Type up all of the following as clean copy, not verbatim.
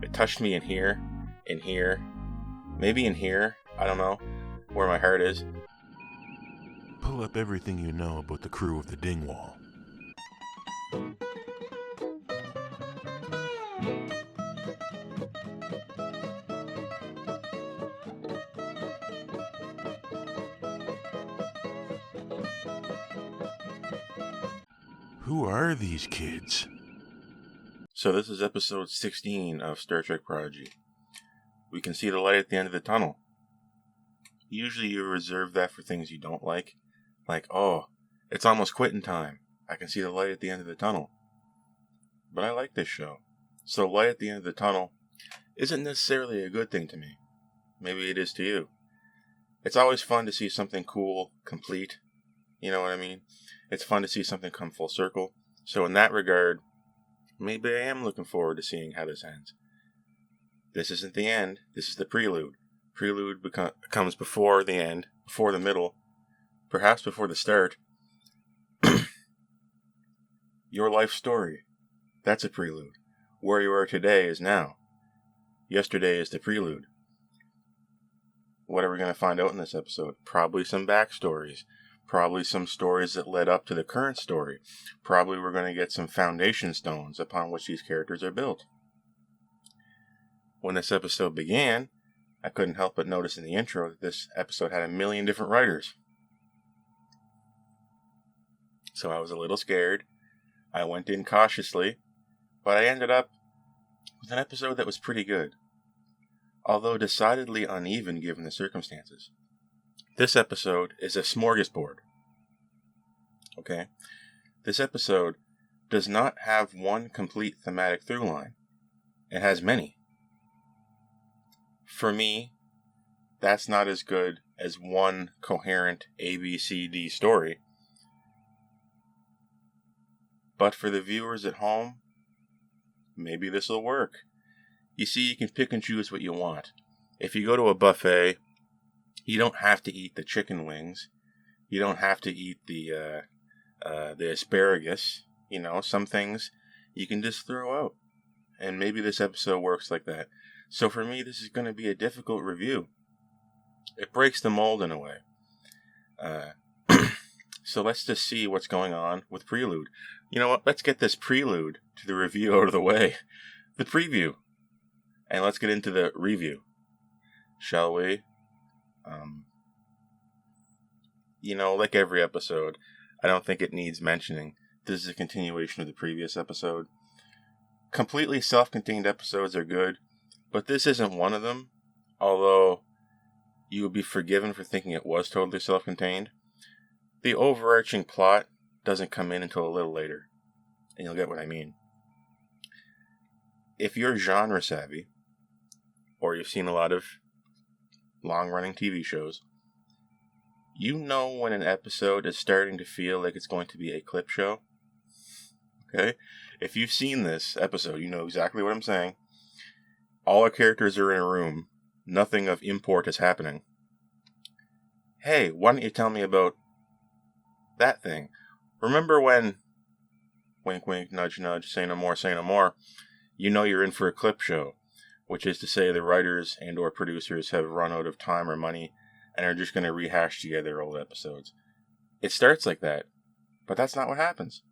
It touched me in here, maybe in here, I don't know, where my heart is. Pull up everything you know about the crew of the Dingwall. Who are these kids? So this is episode 16 of Star Trek Prodigy. We can see the light at the end of the tunnel. Usually you reserve that for things you don't like. Like, oh, it's almost quitting time. I can see the light at the end of the tunnel. But I like this show. So light at the end of the tunnel isn't necessarily a good thing to me. Maybe it is to you. It's always fun to see something cool, complete. You know what I mean? It's fun to see something come full circle. So in that regard, maybe I am looking forward to seeing how this ends. This isn't the end. This is the prelude. Prelude comes before the end, before the middle, perhaps before the start. Your life story. That's a prelude. Where you are today is now. Yesterday is the prelude. What are we going to find out in this episode? Probably some backstories. Probably some stories that led up to the current story. Probably we're going to get some foundation stones upon which these characters are built. When this episode began, I couldn't help but notice in the intro that this episode had 1 million different writers. So I was a little scared. I went in cautiously, but I ended up with an episode that was pretty good, although decidedly uneven given the circumstances. This episode is a smorgasbord. Okay? This episode does not have one complete thematic through line. It has many. For me, that's not as good as one coherent ABCD story. But for the viewers at home, maybe this will work. You see, you can pick and choose what you want. If you go to a buffet, you don't have to eat the chicken wings. You don't have to eat the asparagus. You know, some things you can just throw out. And maybe this episode works like that. So for me, this is going to be a difficult review. It breaks the mold in a way. So let's just see what's going on with Prelude. You know what? Let's get this prelude to the review out of the way. The preview. And let's get into the review. Shall we? Like every episode, I don't think it needs mentioning. This is a continuation of the previous episode. Completely self-contained episodes are good, but this isn't one of them, although you would be forgiven for thinking it was totally self-contained. The overarching plot doesn't come in until a little later, and you'll get what I mean. If you're genre savvy, or you've seen a lot of long-running TV shows, you know when an episode is starting to feel like it's going to be a clip show. Okay? If you've seen this episode, you know exactly what I'm saying. All our characters are in a room. Nothing of import is happening. Hey, why don't you tell me about that thing? Remember when, wink wink, nudge nudge, say no more, you know you're in for a clip show, which is to say the writers and or producers have run out of time or money and are just going to rehash together old episodes. It starts like that, but that's not what happens.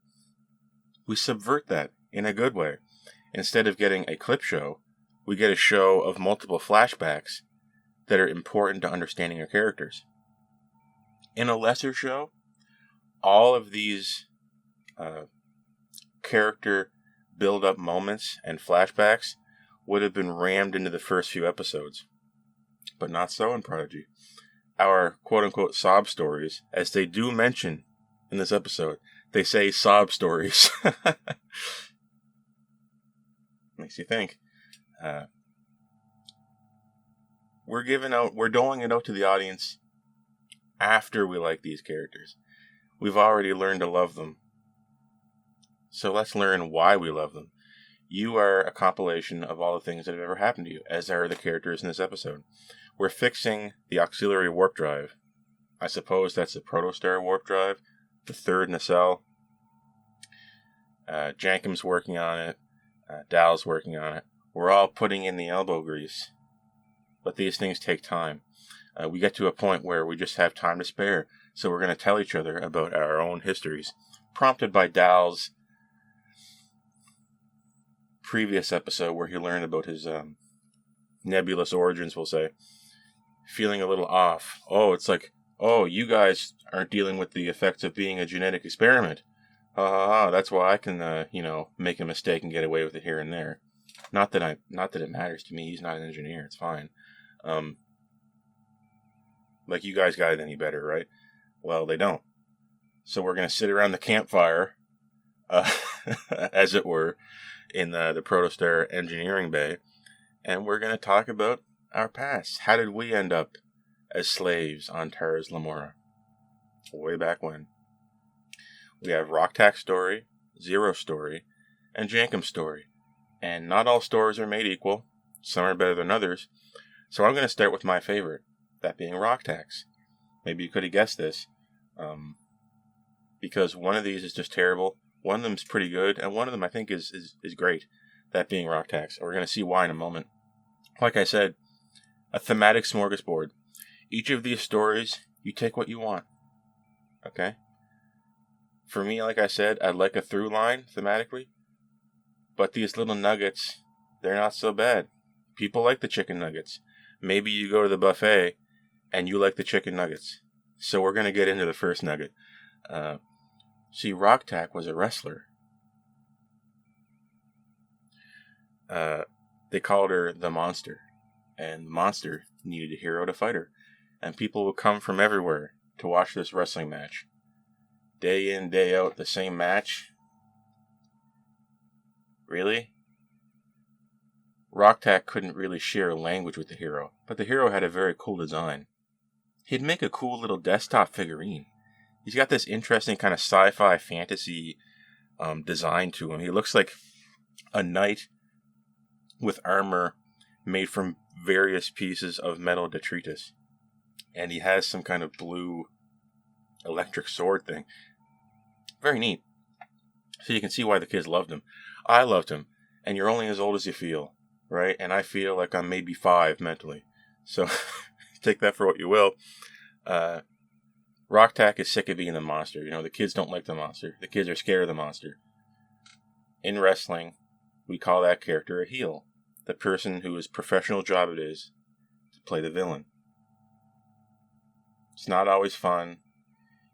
We subvert that in a good way. Instead of getting a clip show, we get a show of multiple flashbacks that are important to understanding our characters. In a lesser show, all of these character build-up moments and flashbacks would have been rammed into the first few episodes. But not so in Prodigy. Our quote-unquote sob stories, as they do mention in this episode, they say sob stories. Makes you think. We're doling it out to the audience after we like these characters. We've already learned to love them. So let's learn why we love them. You are a compilation of all the things that have ever happened to you, as are the characters in this episode. We're fixing the auxiliary warp drive. I suppose that's the protostar warp drive, the third nacelle. Jankum's working on it. Dal's working on it. We're all putting in the elbow grease. But these things take time. We get to a point where we just have time to spare. So we're going to tell each other about our own histories. Prompted by Dal's previous episode where he learned about his nebulous origins, we'll say. Feeling a little off. It's like, you guys aren't dealing with the effects of being a genetic experiment. That's why I can, make a mistake and get away with it here and there. Not that it matters to me. He's not an engineer. It's fine. Like you guys got it any better, right? Well, they don't. So we're going to sit around the campfire, as it were, in the Protostar engineering bay, and we're going to talk about our past. How did we end up as slaves on Tars Lamora? Way back when. We have rok-tahk story, Zero story, and Jankum story. And not all stories are made equal. Some are better than others. So I'm going to start with my favorite, that being rok-tahk's. Maybe you could have guessed this. Because one of these is just terrible, one of them is pretty good, and one of them I think is great, that being rok-tahk's. We're going to see why in a moment. Like I said, a thematic smorgasbord. Each of these stories, you take what you want. Okay? For me, like I said, I'd like a through line thematically, but these little nuggets, they're not so bad. People like the chicken nuggets. Maybe you go to the buffet and you like the chicken nuggets. So we're going to get into the first nugget. See, rok-tahk was a wrestler. They called her the Monster. And the Monster needed a hero to fight her. And people would come from everywhere to watch this wrestling match. Day in, day out, the same match. Really? Rok-tahk couldn't really share a language with the hero, but the hero had a very cool design. He'd make a cool little desktop figurine. He's got this interesting kind of sci-fi fantasy design to him. He looks like a knight with armor made from various pieces of metal detritus. And he has some kind of blue electric sword thing. Very neat. So you can see why the kids loved him. I loved him. And you're only as old as you feel, right? And I feel like I'm maybe 5 mentally. So take that for what you will. Rok-tahk is sick of being the monster. The kids don't like the monster. The kids are scared of the monster. In wrestling, we call that character a heel. The person whose professional job it is to play the villain. It's not always fun.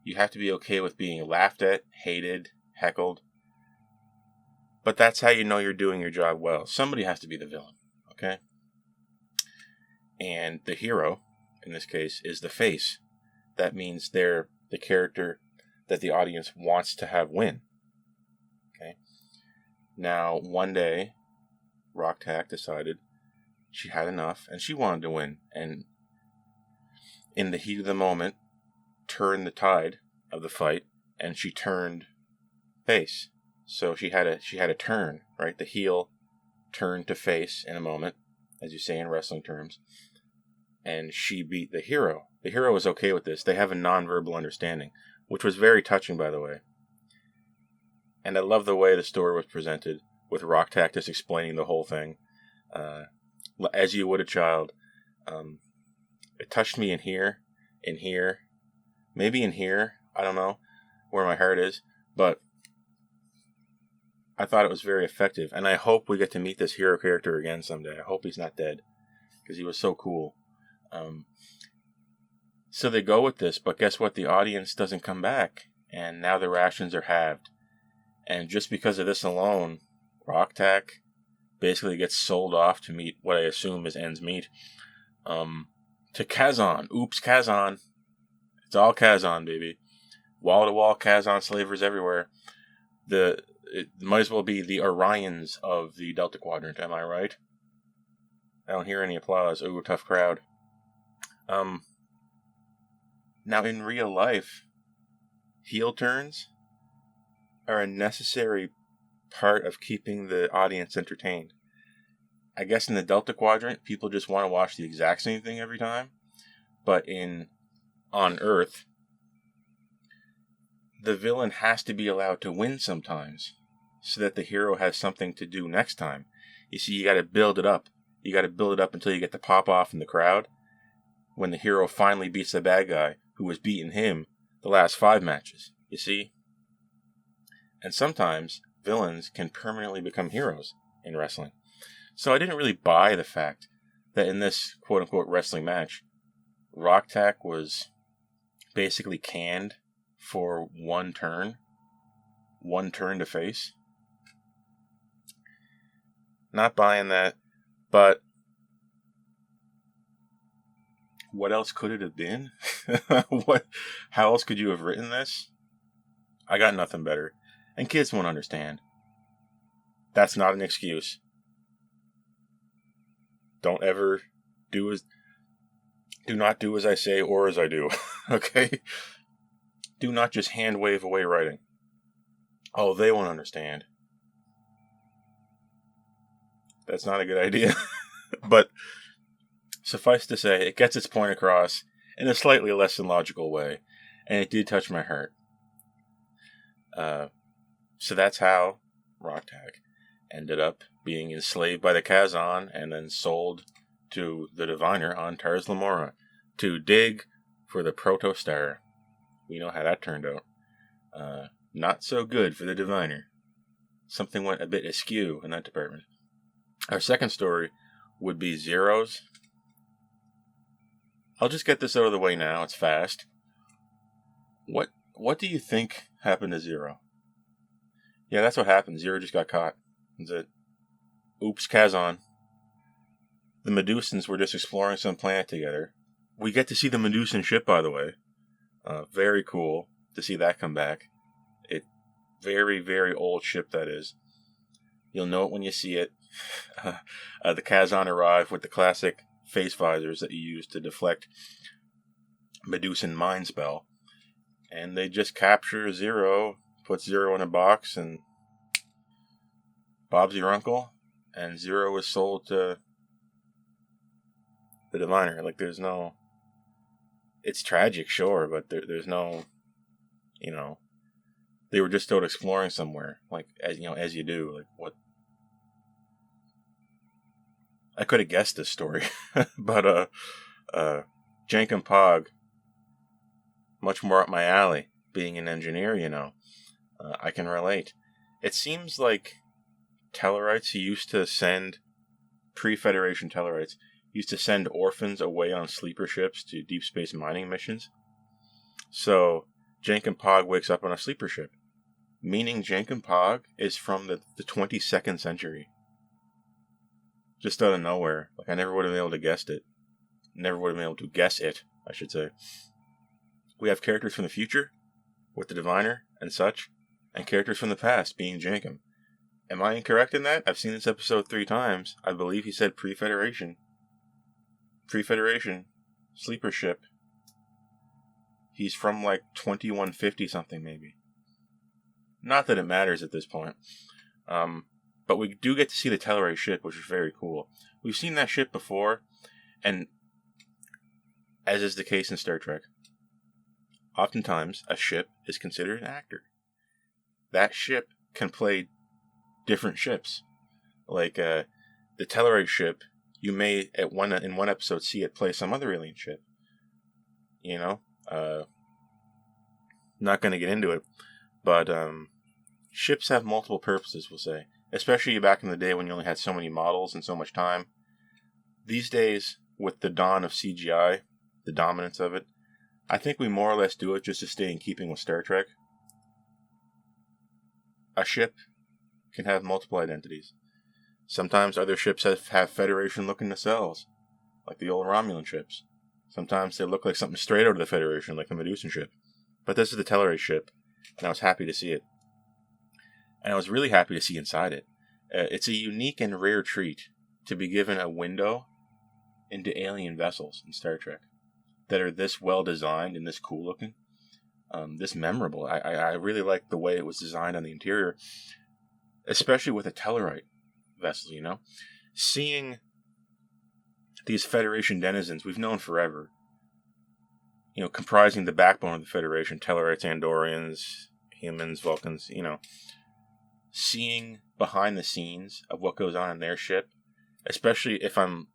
You have to be okay with being laughed at, hated, heckled. But that's how you know you're doing your job well. Somebody has to be the villain, okay? And the hero, in this case, is the face. That means they're the character that the audience wants to have win. Okay? Now, one day, rok-tahk decided she had enough and she wanted to win. And in the heat of the moment, turned the tide of the fight, and she turned face. So she had a turn, right? The heel turned to face in a moment, as you say in wrestling terms. And she beat the hero. The hero was okay with this. They have a non-verbal understanding, which was very touching, by the way. And I love the way the story was presented, with rok-tahk just explaining the whole thing, as you would a child. It touched me in here, maybe in here. I don't know where my heart is, but I thought it was very effective, and I hope we get to meet this hero character again someday. I hope he's not dead, because he was so cool. So they go with this, but guess what? The audience doesn't come back, and now the rations are halved. And just because of this alone, rok-tahk basically gets sold off to meet what I assume is ends meet. To Kazon. Oops, Kazon. It's all Kazon, baby. Wall-to-wall Kazon slavers everywhere. It might as well be the Orions of the Delta Quadrant, am I right? I don't hear any applause. Ooh, tough crowd. Now, in real life, heel turns are a necessary part of keeping the audience entertained. I guess in the Delta Quadrant, people just want to watch the exact same thing every time. But on Earth, the villain has to be allowed to win sometimes, so that the hero has something to do next time. You see, you got to build it up. You got to build it up until you get the pop off in the crowd when the hero finally beats the bad guy who was beating him the last 5 matches. You see? And sometimes villains can permanently become heroes in wrestling. So I didn't really buy the fact that in this quote-unquote wrestling match, Rok-Tahk was basically canned for one turn to face. Not buying that, but what else could it have been? How else could you have written this? I got nothing better. And kids won't understand. That's not an excuse. Do not do as I say or as I do. Okay? Do not just hand wave away writing. Oh, they won't understand. That's not a good idea. But suffice to say, it gets its point across in a slightly less than logical way. And it did touch my heart. So that's how Rok-Tahk ended up being enslaved by the Kazon and then sold to the diviner on Tars Lamora to dig for the proto-star. We know how that turned out. Not so good for the diviner. Something went a bit askew in that department. Our second story would be Zero's. I'll just get this out of the way now. It's fast. What do you think happened to Zero? Yeah, that's what happened. Zero just got caught. That's it. Oops, Kazon. The Medusans were just exploring some planet together. We get to see the Medusan ship, by the way. Very cool to see that come back. Very, very old ship, that is. You'll know it when you see it. The Kazon arrive with the classic face visors that you use to deflect Medusan mind spell. And they just capture Zero, put Zero in a box, and Bob's your uncle, and Zero is sold to the diviner. Like, there's no... It's tragic, sure, but there's no... They were just out exploring somewhere, like, as you do. Like, what... I could have guessed this story, but, Jank and Pog, much more up my alley, being an engineer, I can relate. It seems like Tellarites used to send, pre-Federation Tellarites, used to send orphans away on sleeper ships to deep space mining missions. So, Jank and Pog wakes up on a sleeper ship, meaning Jank and Pog is from the 22nd century. Just out of nowhere. Like, I never would have been able to guess it. Never would have been able to guess it, I should say. We have characters from the future, with the diviner and such, and characters from the past, being Jankum. Am I incorrect in that? I've seen this episode 3 times. I believe he said pre-Federation. Pre-Federation. Sleeper ship. He's from like 2150 something, maybe. Not that it matters at this point. But we do get to see the Tellarite ship, which is very cool. We've seen that ship before, and as is the case in Star Trek, oftentimes a ship is considered an actor. That ship can play different ships. Like the Tellarite ship, you may in one episode see it play some other alien ship. Not going to get into it, but ships have multiple purposes, we'll say. Especially back in the day when you only had so many models and so much time. These days, with the dawn of CGI, the dominance of it, I think we more or less do it just to stay in keeping with Star Trek. A ship can have multiple identities. Sometimes other ships have Federation-looking nacelles, like the old Romulan ships. Sometimes they look like something straight out of the Federation, like the Medusan ship. But this is the Tellarite ship, and I was happy to see it. And I was really happy to see inside it. It's a unique and rare treat to be given a window into alien vessels in Star Trek that are this well designed and this cool looking, this memorable. I really like the way it was designed on the interior, especially with a Tellarite vessel, Seeing these Federation denizens we've known forever, comprising the backbone of the Federation, Tellarites, Andorians, humans, Vulcans, seeing behind the scenes of what goes on in their ship, especially if I'm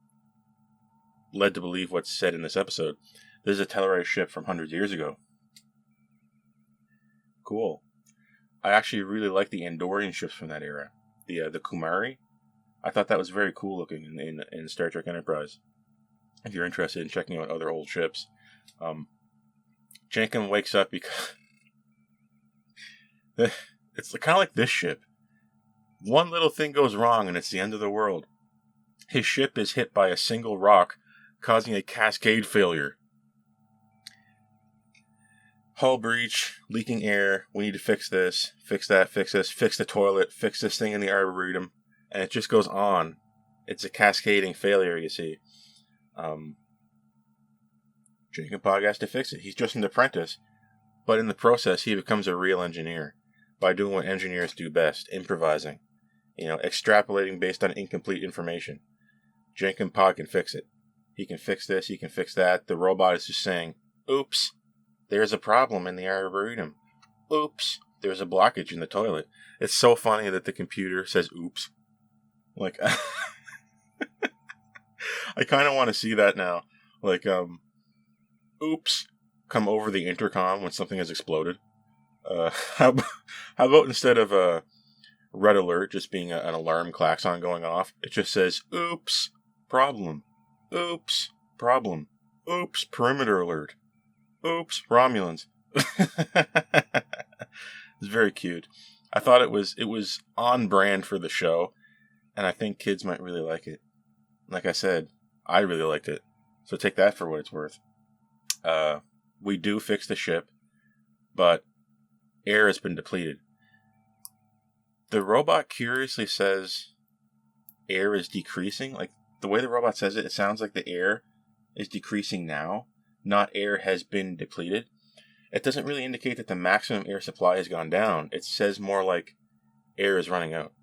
led to believe what's said in this episode. This is a Tellurite ship from hundreds of years ago. Cool. I actually really like the Andorian ships from that era. The Kumari. I thought that was very cool looking in Star Trek Enterprise. If you're interested in checking out other old ships. Jankum wakes up because... it's kind of like this ship. One little thing goes wrong and it's the end of the world. His ship is hit by a single rock, causing a cascade failure. Hull breach, leaking air, we need to fix this, fix that, fix this, fix the toilet, fix this thing in the Arboretum, and it just goes on. It's a cascading failure, you see. Jankum Pog has to fix it. He's just an apprentice, but in the process, he becomes a real engineer by doing what engineers do best, improvising. Extrapolating based on incomplete information. Jankum Pog can fix it. He can fix this, he can fix that. The robot is just saying, oops, there's a problem in the Arboretum. Oops, there's a blockage in the toilet. It's so funny that the computer says oops. Like, I kind of want to see that now. Like, oops, come over the intercom when something has exploded. How about instead of a red alert just being an alarm klaxon going off, it just says, oops, problem. Oops, problem. Oops, perimeter alert. Oops, Romulans. It's very cute. I thought it was on brand for the show, and I think kids might really like it. Like I said, I really liked it. So take that for what it's worth. We do fix the ship, but air has been depleted. The robot curiously says air is decreasing. Like, the way the robot says it, it sounds like the air is decreasing now, not air has been depleted. It doesn't really indicate that the maximum air supply has gone down. It says more like air is running out,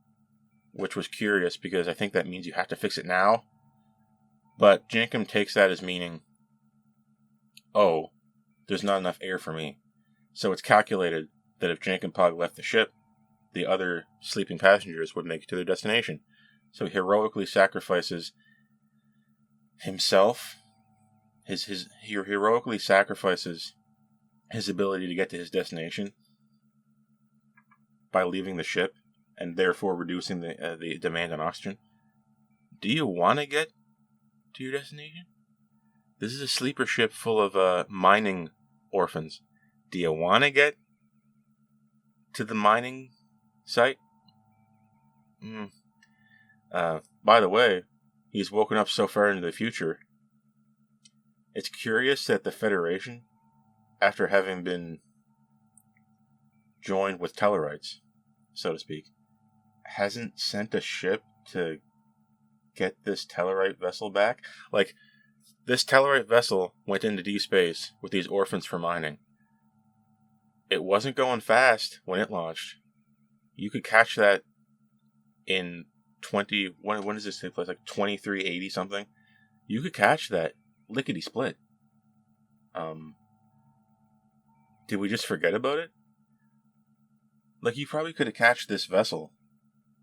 which was curious because I think that means you have to fix it now. But Jankum takes that as meaning, oh, there's not enough air for me. So it's calculated that if Jankum Pog left the ship, the other sleeping passengers would make it to their destination. So he heroically sacrifices himself. He heroically sacrifices his ability to get to his destination by leaving the ship and therefore reducing the demand on oxygen. Do you want to get to your destination? This is a sleeper ship full of mining orphans. Do you want to get to the mining site? By the way, he's woken up so far into the future. It's curious that the Federation, after having been joined with Tellurites, so to speak, hasn't sent a ship to get this Tellurite vessel back. Like, this Tellurite vessel went into deep space with these orphans for mining. It wasn't going fast when it launched. You could catch that in when does this take place? Like 2380 something? You could catch that lickety split. Did we just forget about it? Like, you probably could have catched this vessel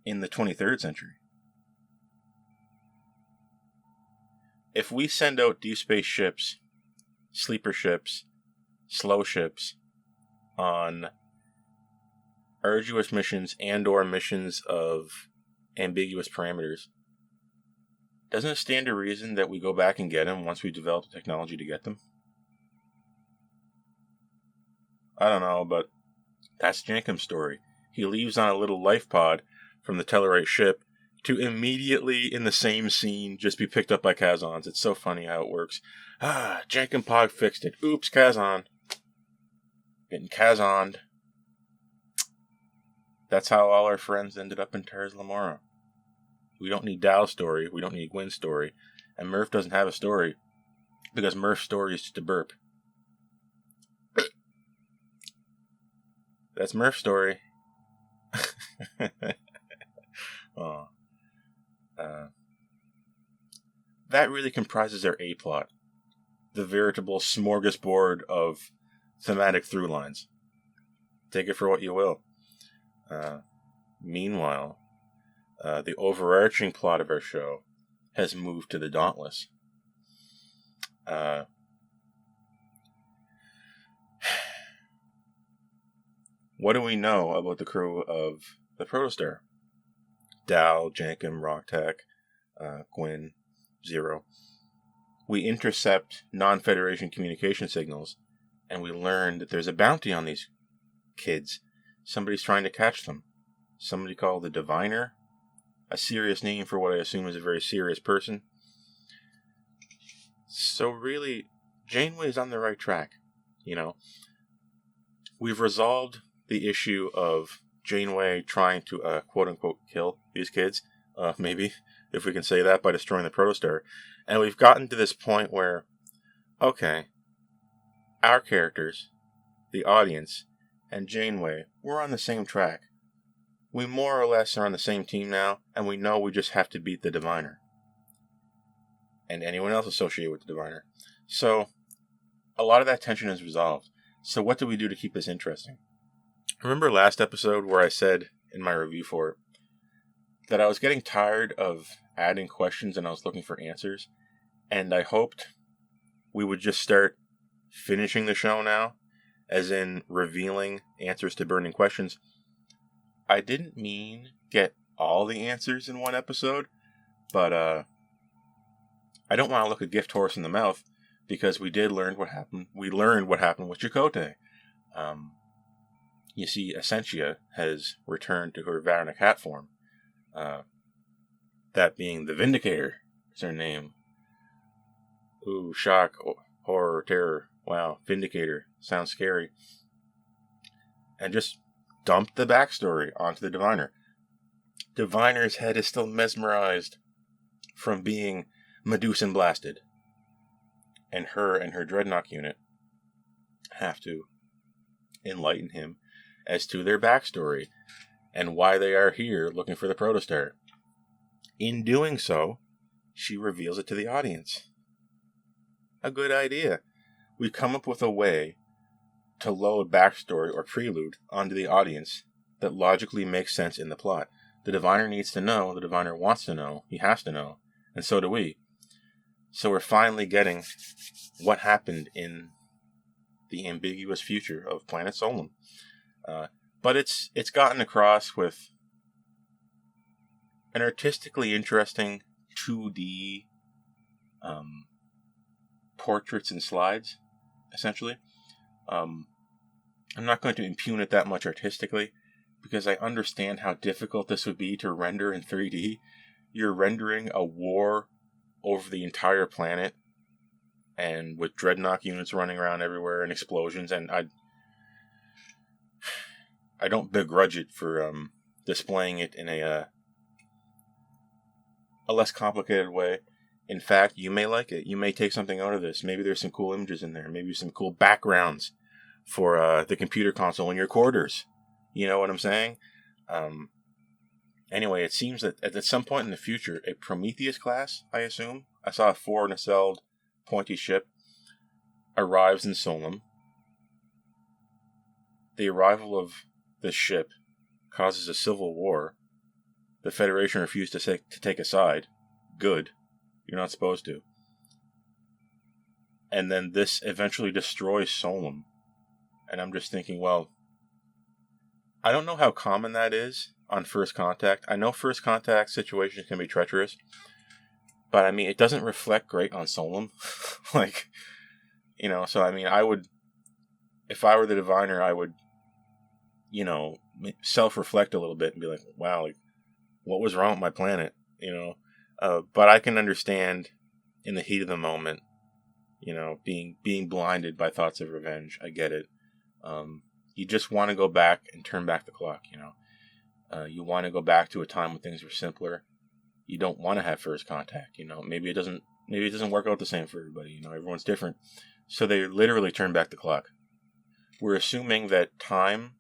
in the 23rd century. If we send out deep space ships, sleeper ships, slow ships, on arduous missions and/or missions of ambiguous parameters, doesn't it stand to reason that we go back and get them once we develop the technology to get them? I don't know, but that's Jankum's story. He leaves on a little life pod from the Tellurite ship to immediately, in the same scene, just be picked up by Kazons. It's so funny how it works. Jankum Pog fixed it. Oops, Kazon. Getting Kazoned. That's how all our friends ended up in Tars Lamora. We don't need Dal's story. We don't need Gwen's story. And Murph doesn't have a story, because Murph's story is just a burp. That's Murph's story. That really comprises our A-plot. The veritable smorgasbord of thematic through lines. Take it for what you will. Meanwhile, the overarching plot of our show has moved to the Dauntless. What do we know about the crew of the Protostar? Dal, Jankum, rok-tahk, Gwyn, Zero. We intercept non-Federation communication signals, and we learn that there's a bounty on these kids. Somebody's trying to catch them. Somebody called the Diviner. A serious name for what I assume is a very serious person. So really, Janeway's on the right track. We've resolved the issue of Janeway trying to, quote-unquote, kill these kids. Maybe, if we can say that, by destroying the Protostar. And we've gotten to this point where, okay, our characters, the audience, and Janeway, we're on the same track. We more or less are on the same team now, and we know we just have to beat the Diviner. And anyone else associated with the Diviner. So, a lot of that tension is resolved. So what do we do to keep this interesting? Remember last episode where I said in my review for it that I was getting tired of adding questions and I was looking for answers, and I hoped we would just start finishing the show now, as in revealing answers to burning questions. I didn't mean get all the answers in one episode, but I don't want to look a gift horse in the mouth, because we did learn what happened. We learned what happened with Chakotay. You see, Essentia has returned to her Varna cat form. That being the Vindicator is her name. Ooh, shock, horror, terror. Wow, Vindicator. Sounds scary. And just dumped the backstory onto the Diviner. Diviner's head is still mesmerized from being Medusan blasted. And her Dreadnought unit have to enlighten him as to their backstory and why they are here looking for the Protostar. In doing so, she reveals it to the audience. A good idea. We come up with a way to load backstory or prelude onto the audience that logically makes sense in the plot. The Diviner needs to know, the Diviner wants to know, he has to know, and so do we. So we're finally getting what happened in the ambiguous future of Planet Solon. But it's gotten across with an artistically interesting 2D portraits and slides, essentially. I'm not going to impugn it that much artistically, because I understand how difficult this would be to render in 3D. You're rendering a war over the entire planet, and with Dreadnought units running around everywhere and explosions, and I don't begrudge it for displaying it in a less complicated way. In fact, you may like it. You may take something out of this. Maybe there's some cool images in there. Maybe some cool backgrounds for the computer console in your quarters. You know what I'm saying? Anyway, it seems that at some point in the future, a Prometheus class, I assume, I saw a 4-nacelled pointy ship, arrives in Solum. The arrival of this ship causes a civil war. The Federation refused to take a side. Good. You're not supposed to. And then this eventually destroys Solum. And I'm just thinking, well, I don't know how common that is on First Contact. I know First Contact situations can be treacherous, but I mean, it doesn't reflect great on Solum. So I mean, I would, if I were the Diviner, I would, self-reflect a little bit and be like, wow, what was wrong with my planet? But I can understand in the heat of the moment, being blinded by thoughts of revenge. I get it. You just want to go back and turn back the clock, you want to go back to a time when things were simpler. You don't want to have First Contact, maybe it doesn't work out the same for everybody, everyone's different. So they literally turn back the clock. We're assuming that time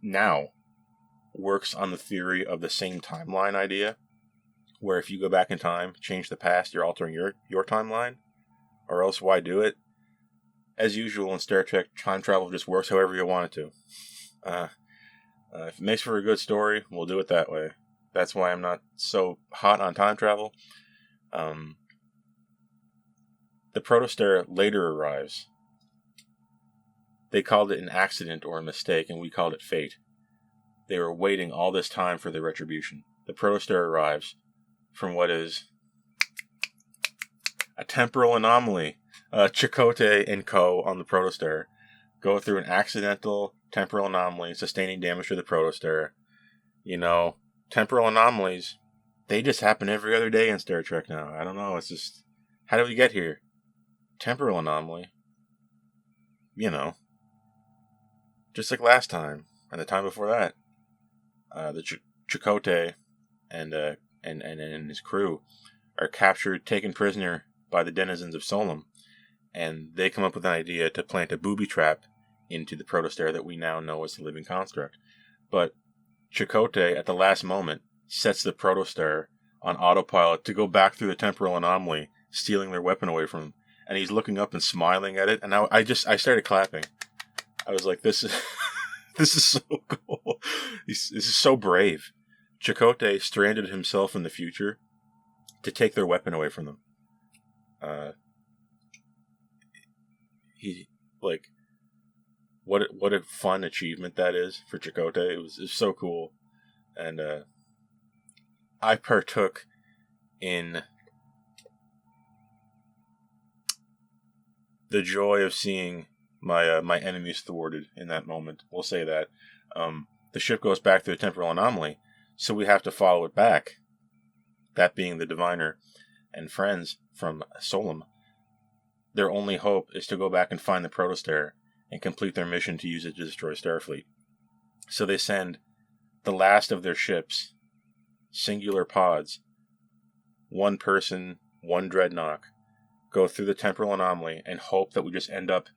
now works on the theory of the same timeline idea, where if you go back in time, change the past, you're altering your timeline, or else why do it? As usual in Star Trek, time travel just works however you want it to. If it makes for a good story, we'll do it that way. That's why I'm not so hot on time travel. The protostar later arrives. They called it an accident or a mistake, and we called it fate. They were waiting all this time for the retribution. The protostar arrives from what is a temporal anomaly. Chakotay and co. on the protostar go through an accidental temporal anomaly, sustaining damage to the protostar. You know, temporal anomalies, they just happen every other day in Star Trek now. I don't know, it's just, how did we get here? Temporal anomaly. You know, just like last time, and the time before that. The Chakotay and his crew are captured, taken prisoner by the denizens of Solum, and they come up with an idea to plant a booby trap into the protostar that we now know as the living construct. But Chakotay, at the last moment, sets the protostar on autopilot to go back through the temporal anomaly, stealing their weapon away from him. And he's looking up and smiling at it, and I started clapping. I was like, this is this is so cool. This is so brave. Chakotay stranded himself in the future to take their weapon away from them. What a fun achievement that is for Chakotay. It was so cool, and I partook in the joy of seeing my enemies thwarted in that moment. We'll say that. The ship goes back through the temporal anomaly, so we have to follow it back. That being the Diviner and friends from Solum. Their only hope is to go back and find the protostar and complete their mission to use it to destroy Starfleet. So they send the last of their ships, singular pods, one person, one dreadnought, go through the temporal anomaly and hope that we just end up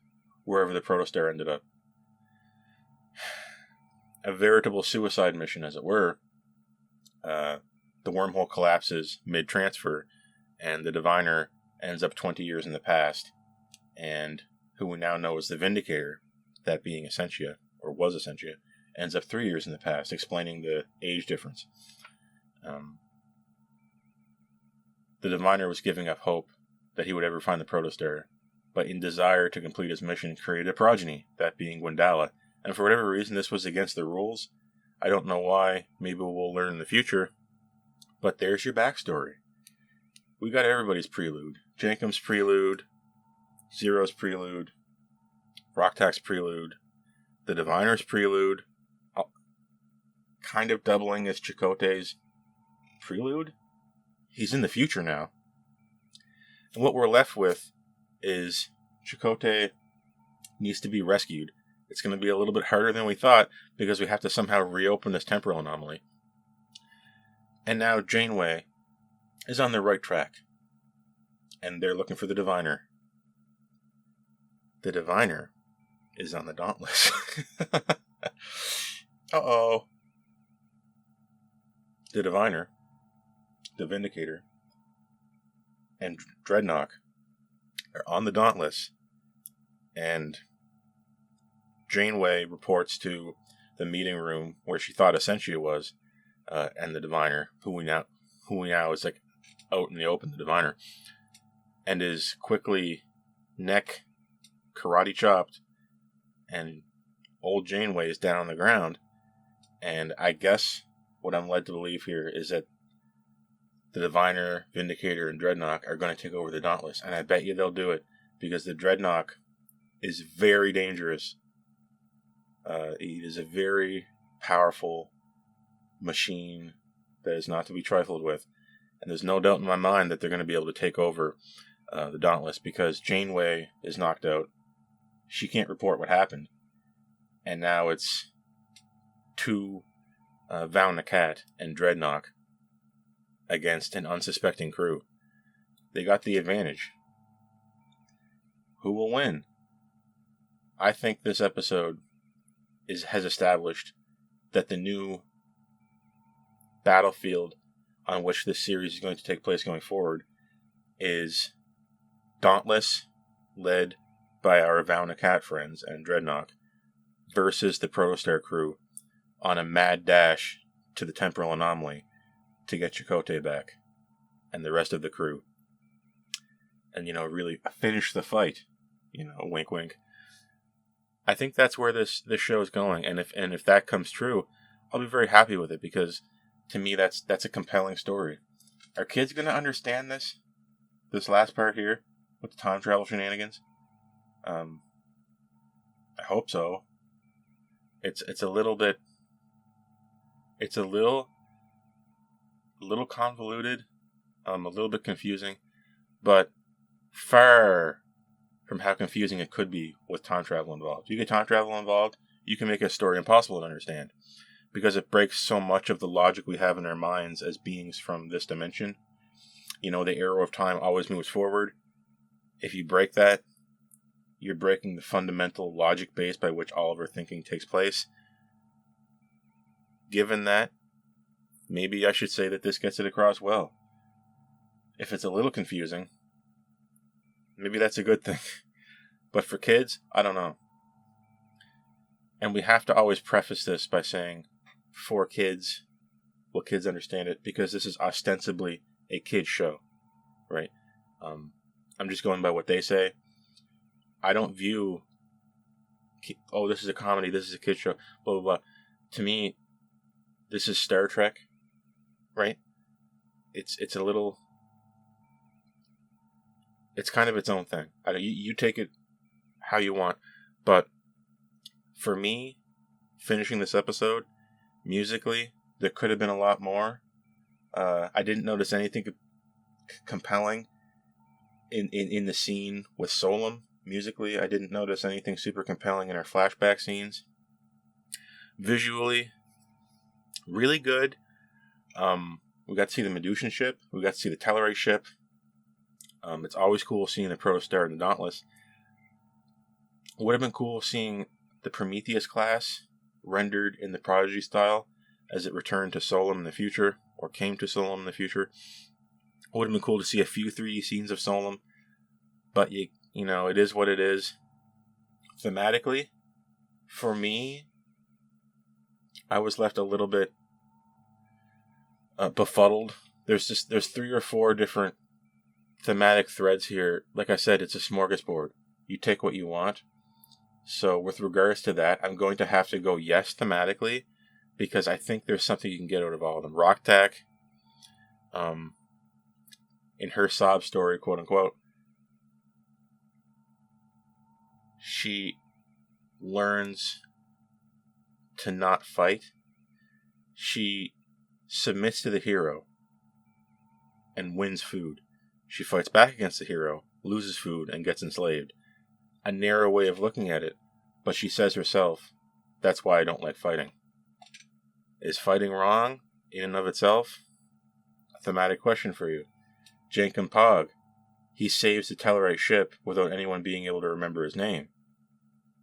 wherever the protostar ended up. A veritable suicide mission, as it were. The wormhole collapses mid-transfer, and the Diviner ends up 20 years in the past, and who we now know as the Vindicator, that being Essentia, or was Essentia, ends up 3 years in the past, explaining the age difference. The Diviner was giving up hope that he would ever find the protostar, but in desire to complete his mission, created a progeny, that being Gwendala, and for whatever reason this was against the rules. I don't know why, maybe we'll learn in the future, but there's your backstory. We got everybody's prelude. Jankum's prelude, Zero's prelude, rok-tahk's prelude, the Diviner's prelude, kind of doubling as Chakotay's prelude. He's in the future now. And what we're left with is Chakotay needs to be rescued. It's going to be a little bit harder than we thought because we have to somehow reopen this temporal anomaly. And now Janeway is on the right track. And they're looking for the Diviner. The Diviner is on the Dauntless. Uh-oh. The Diviner, the Vindicator, and Dreadnought are on the Dauntless, and Janeway reports to the meeting room where she thought Essentia was, and the Diviner, who we now is like out in the open, the Diviner, and is quickly neck karate chopped, and old Janeway is down on the ground, and I guess what I'm led to believe here is that the Diviner, Vindicator, and Dreadnought are going to take over the Dauntless, and I bet you they'll do it, because the Dreadnought is very dangerous. It is a very powerful machine that is not to be trifled with, and there's no doubt in my mind that they're going to be able to take over the Dauntless, because Janeway is knocked out. She can't report what happened, and now it's two Val-Nakat and Dreadnought against an unsuspecting crew. They got the advantage. Who will win? I think this episode has established that the new battlefield on which this series is going to take place going forward is Dauntless, led by our Val-Nakat friends and Dreadnought, versus the Protostar crew on a mad dash to the temporal anomaly, to get Chakotay back and the rest of the crew. And, really finish the fight. Wink, wink. I think that's where this show is going. And if that comes true, I'll be very happy with it, because to me that's a compelling story. Are kids going to understand this last part here with the time travel shenanigans? I hope so. It's a little convoluted, a little bit confusing, but far from how confusing it could be with time travel involved. You get time travel involved, you can make a story impossible to understand, because it breaks so much of the logic we have in our minds as beings from this dimension. The arrow of time always moves forward. If you break that, you're breaking the fundamental logic base by which all of our thinking takes place. Given that, maybe I should say that this gets it across well. If it's a little confusing, maybe that's a good thing. But for kids, I don't know. And we have to always preface this by saying, for kids, will kids understand it? Because this is ostensibly a kid's show, right? I'm just going by what they say. I don't view, this is a comedy, this is a kid's show, blah, blah, blah. To me, this is Star Trek, right? It's kind of its own thing. You take it how you want, but for me, finishing this episode, musically, there could have been a lot more. I didn't notice anything compelling in the scene with Solem. Musically, I didn't notice anything super compelling in our flashback scenes. Visually, really good. We got to see the Medusan ship. We got to see the Tellarite ship. It's always cool seeing the Protostar and the Dauntless. It would have been cool seeing the Prometheus class rendered in the Prodigy style as it returned to Solem in the future, or came to Solem in the future. It would have been cool to see a few 3D scenes of Solem, but it is what it is. Thematically, for me, I was left a little bit befuddled. There's 3 or 4 different thematic threads here. Like I said, it's a smorgasbord. You take what you want. So with regards to that, I'm going to have to go yes thematically, because I think there's something you can get out of all of them. Rok-tahk, in her sob story, quote unquote, she learns to not fight. She submits to the hero and wins food. She fights back against the hero, loses food, and gets enslaved. A narrow way of looking at it, but she says herself, that's why I don't like fighting. Is fighting wrong in and of itself? A thematic question for you. Jankum Pog, he saves the Tellarite ship without anyone being able to remember his name.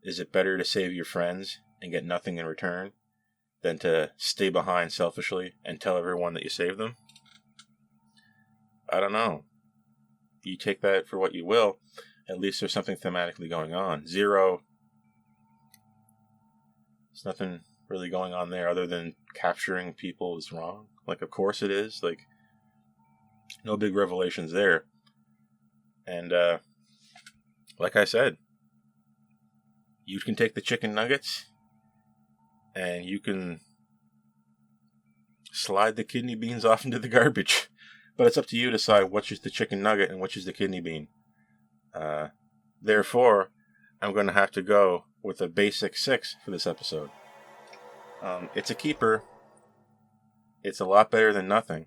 Is it better to save your friends and get nothing in return than to stay behind selfishly and tell everyone that you saved them? I don't know. You take that for what you will. At least there's something thematically going on. Zero, there's nothing really going on there other than capturing people is wrong. Like, of course it is. Like, no big revelations there. And, like I said, you can take the chicken nuggets and you can slide the kidney beans off into the garbage. But it's up to you to decide which is the chicken nugget and which is the kidney bean. Therefore, I'm going to have to go with a basic 6 for this episode. It's a keeper. It's a lot better than nothing.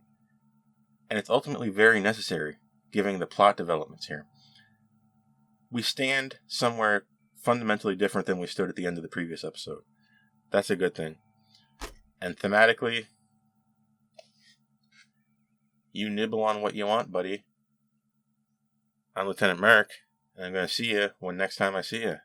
And it's ultimately very necessary, given the plot developments here. We stand somewhere fundamentally different than we stood at the end of the previous episode. That's a good thing. And thematically, you nibble on what you want, buddy. I'm Lieutenant Merrick, and I'm going to see you when next time I see you.